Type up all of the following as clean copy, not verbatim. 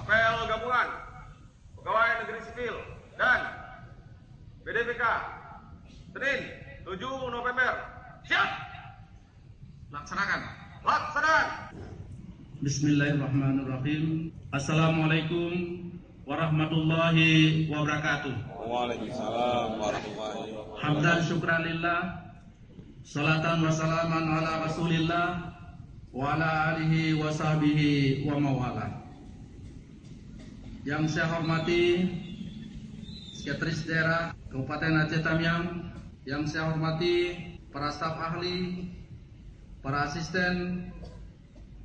apel gabungan pegawai negeri sipil dan PDPK Senin 7 November. Siap. Laksanakan. Bismillahirrahmanirrahim. Assalamualaikum warahmatullahi wabarakatuh. Waalaikumsalam warahmatullahi wabarakatuh. Hamdan syukran lillah, salatan wa salaman ala rasulillah wa ala alihi wa sahbihi wa mawala. Yang saya hormati Sekretaris Daerah Kabupaten Aceh Tamiang, yang saya hormati para staf ahli, para asisten,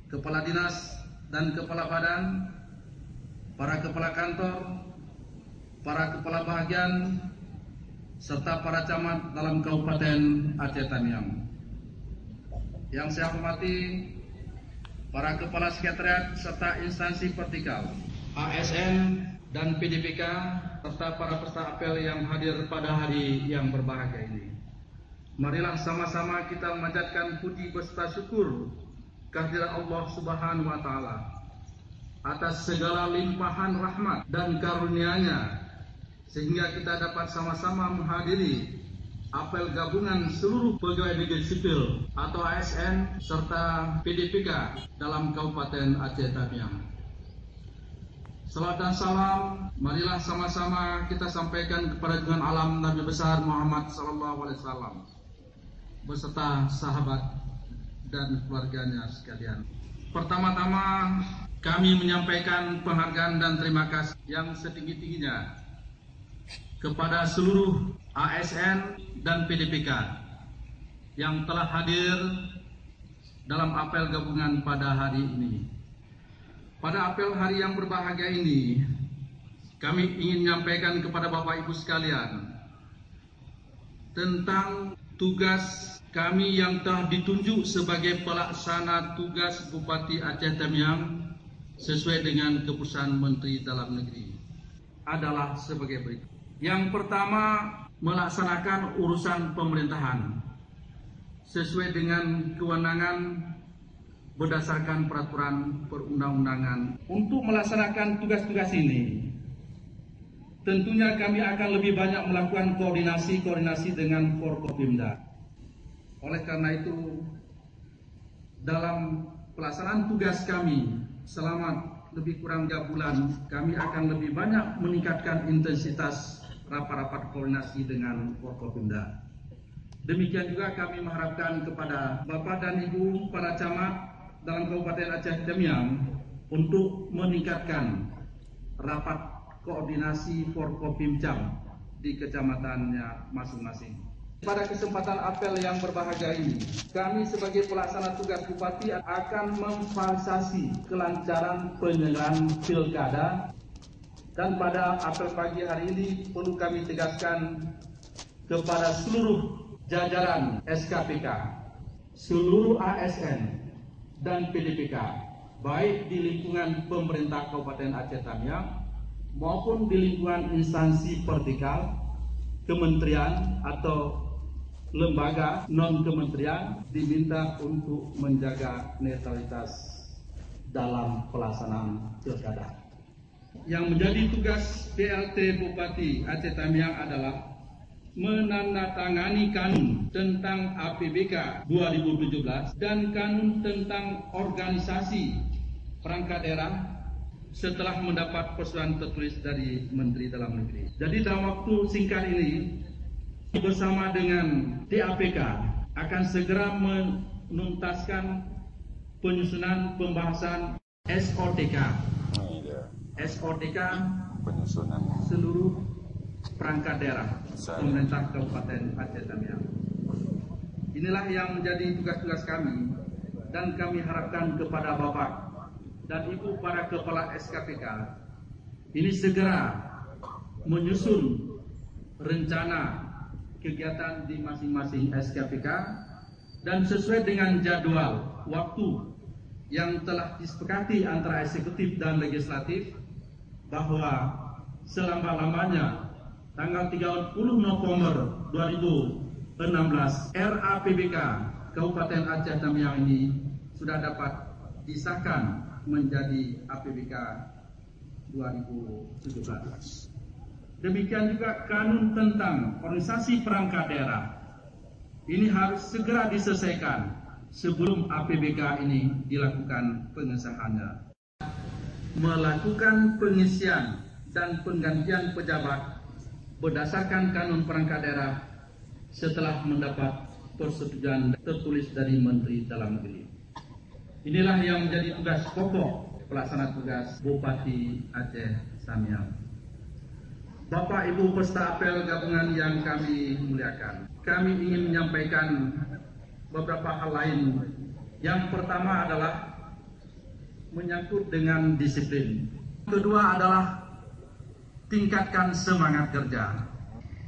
kepala dinas dan kepala badan, para kepala kantor, para kepala bagian, serta para camat dalam Kabupaten Aceh Tamiang. Yang saya hormati para kepala sekretariat serta instansi vertikal, ASN dan PDPK, serta para peserta apel yang hadir pada hari yang berbahagia ini. Marilah sama-sama kita memanjatkan puji beserta syukur kehadirat Allah Subhanahu wa Ta'ala atas segala limpahan rahmat dan karunia-Nya, sehingga kita dapat sama-sama menghadiri apel gabungan seluruh pegawai negeri sipil atau ASN serta PDPK dalam Kabupaten Aceh Tamiang. Salam dan salam, marilah sama-sama kita sampaikan kepada junjungan alam Nabi besar Muhammad SAW beserta sahabat dan keluarganya sekalian. Pertama-tama kami menyampaikan penghargaan dan terima kasih yang setinggi-tingginya kepada seluruh ASN dan PDPK yang telah hadir dalam apel gabungan pada hari ini. Pada apel hari yang berbahagia ini, kami ingin menyampaikan kepada Bapak Ibu sekalian tentang tugas kami yang telah ditunjuk sebagai pelaksana tugas Bupati Aceh Tamiang sesuai dengan keputusan Menteri Dalam Negeri adalah sebagai berikut. Yang pertama, melaksanakan urusan pemerintahan sesuai dengan kewenangan berdasarkan peraturan perundang-undangan. Untuk melaksanakan tugas-tugas ini, tentunya kami akan lebih banyak melakukan koordinasi dengan Forkopimda. Oleh karena itu, dalam pelaksanaan tugas kami selama lebih kurang 3 bulan, kami akan lebih banyak meningkatkan intensitas rapat-rapat koordinasi dengan Forkopimda. Demikian juga kami mengharapkan kepada Bapak dan Ibu para camat dalam Kabupaten Aceh Tamiang untuk meningkatkan rapat koordinasi Forkopimcam di kecamatannya masing-masing. Pada kesempatan apel yang berbahagia ini, kami sebagai pelaksana tugas Bupati akan memfasilitasi kelancaran penyelenggaraan pilkada. Dan pada apel pagi hari ini perlu kami tegaskan kepada seluruh jajaran SKPK, seluruh ASN dan PDPK, baik di lingkungan pemerintah Kabupaten Aceh Tamiang maupun di lingkungan instansi vertikal, kementerian atau lembaga non-kementerian, diminta untuk menjaga netralitas dalam pelaksanaan pilkada. Yang menjadi tugas PLT Bupati Aceh Tamiang adalah menandatangani kanun tentang APBK 2017 dan kanun tentang organisasi perangkat daerah setelah mendapat persetujuan tertulis dari Menteri Dalam Negeri. Jadi dalam waktu singkat ini, bersama dengan TAPK akan segera menuntaskan penyusunan pembahasan SOTK penyusunan seluruh perangkat daerah pemerintah Kabupaten Aceh Tamiang. Inilah yang menjadi tugas-tugas kami, dan kami harapkan kepada Bapak dan Ibu para kepala SKPK ini segera menyusun rencana kegiatan di masing-masing SKPK dan sesuai dengan jadwal waktu yang telah disepakati antara eksekutif dan legislatif, bahwa selama-lamanya tanggal 30 November 2016 RAPBK Kabupaten Aceh Tamiang ini sudah dapat disahkan menjadi APBK 2017. Demikian juga kanun tentang organisasi perangkat daerah. Ini harus segera diselesaikan sebelum APBK ini dilakukan pengesahannya. Melakukan pengisian dan penggantian pejabat berdasarkan kanun perangkat daerah setelah mendapat persetujuan tertulis dari Menteri Dalam Negeri. Inilah yang menjadi tugas pokok pelaksana tugas Bupati Aceh Samiang. Bapak Ibu peserta apel gabungan yang kami muliakan, kami ingin menyampaikan beberapa hal lain. Yang pertama adalah menyangkut dengan disiplin. Kedua adalah tingkatkan semangat kerja.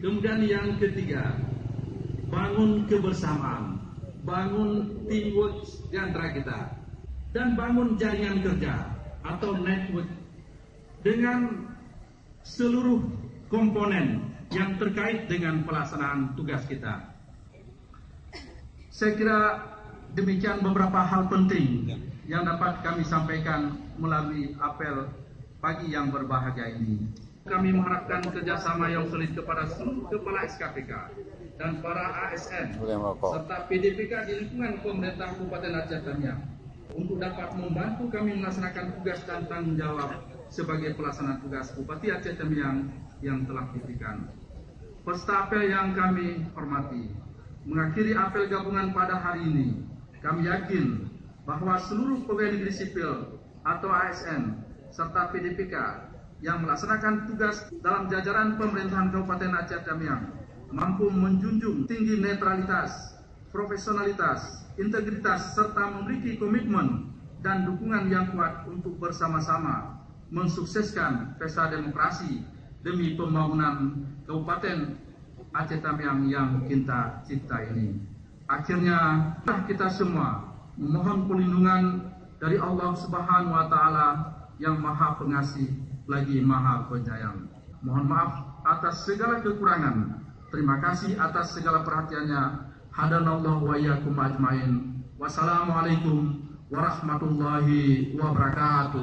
Kemudian yang ketiga, bangun kebersamaan, bangun teamwork di antara kita, dan bangun jaringan kerja atau network dengan seluruh komponen yang terkait dengan pelaksanaan tugas kita. Saya kira demikian beberapa hal penting yang dapat kami sampaikan melalui apel pagi yang berbahagia ini. Kami mengharapkan kerjasama yang solid kepada seluruh kepala SKPK dan para ASN serta PDPK di lingkungan pemerintah Kabupaten Aceh Tamiang untuk dapat membantu kami melaksanakan tugas dan tanggung jawab sebagai pelaksana tugas Bupati Aceh Tamiang yang telah diberikan. Peserta apel yang kami hormati, mengakhiri apel gabungan pada hari ini, kami yakin bahwa seluruh pegawai negeri sipil atau ASN serta PDPK yang melaksanakan tugas dalam jajaran pemerintahan Kabupaten Aceh Tamiang mampu menjunjung tinggi netralitas, profesionalitas, integritas, serta memiliki komitmen dan dukungan yang kuat untuk bersama-sama mensukseskan pesta demokrasi demi pembangunan Kabupaten Aceh Tamiang yang kita cinta ini. Akhirnya kita semua memohon perlindungan dari Allah Subhanahu wa Ta'ala yang Maha Pengasih lagi Maha Penyayang. Mohon maaf atas segala kekurangan. Terima kasih atas segala perhatiannya. Hadanallahu wa iyyakum ajmain. Wassalamualaikum warahmatullahi wabarakatuh.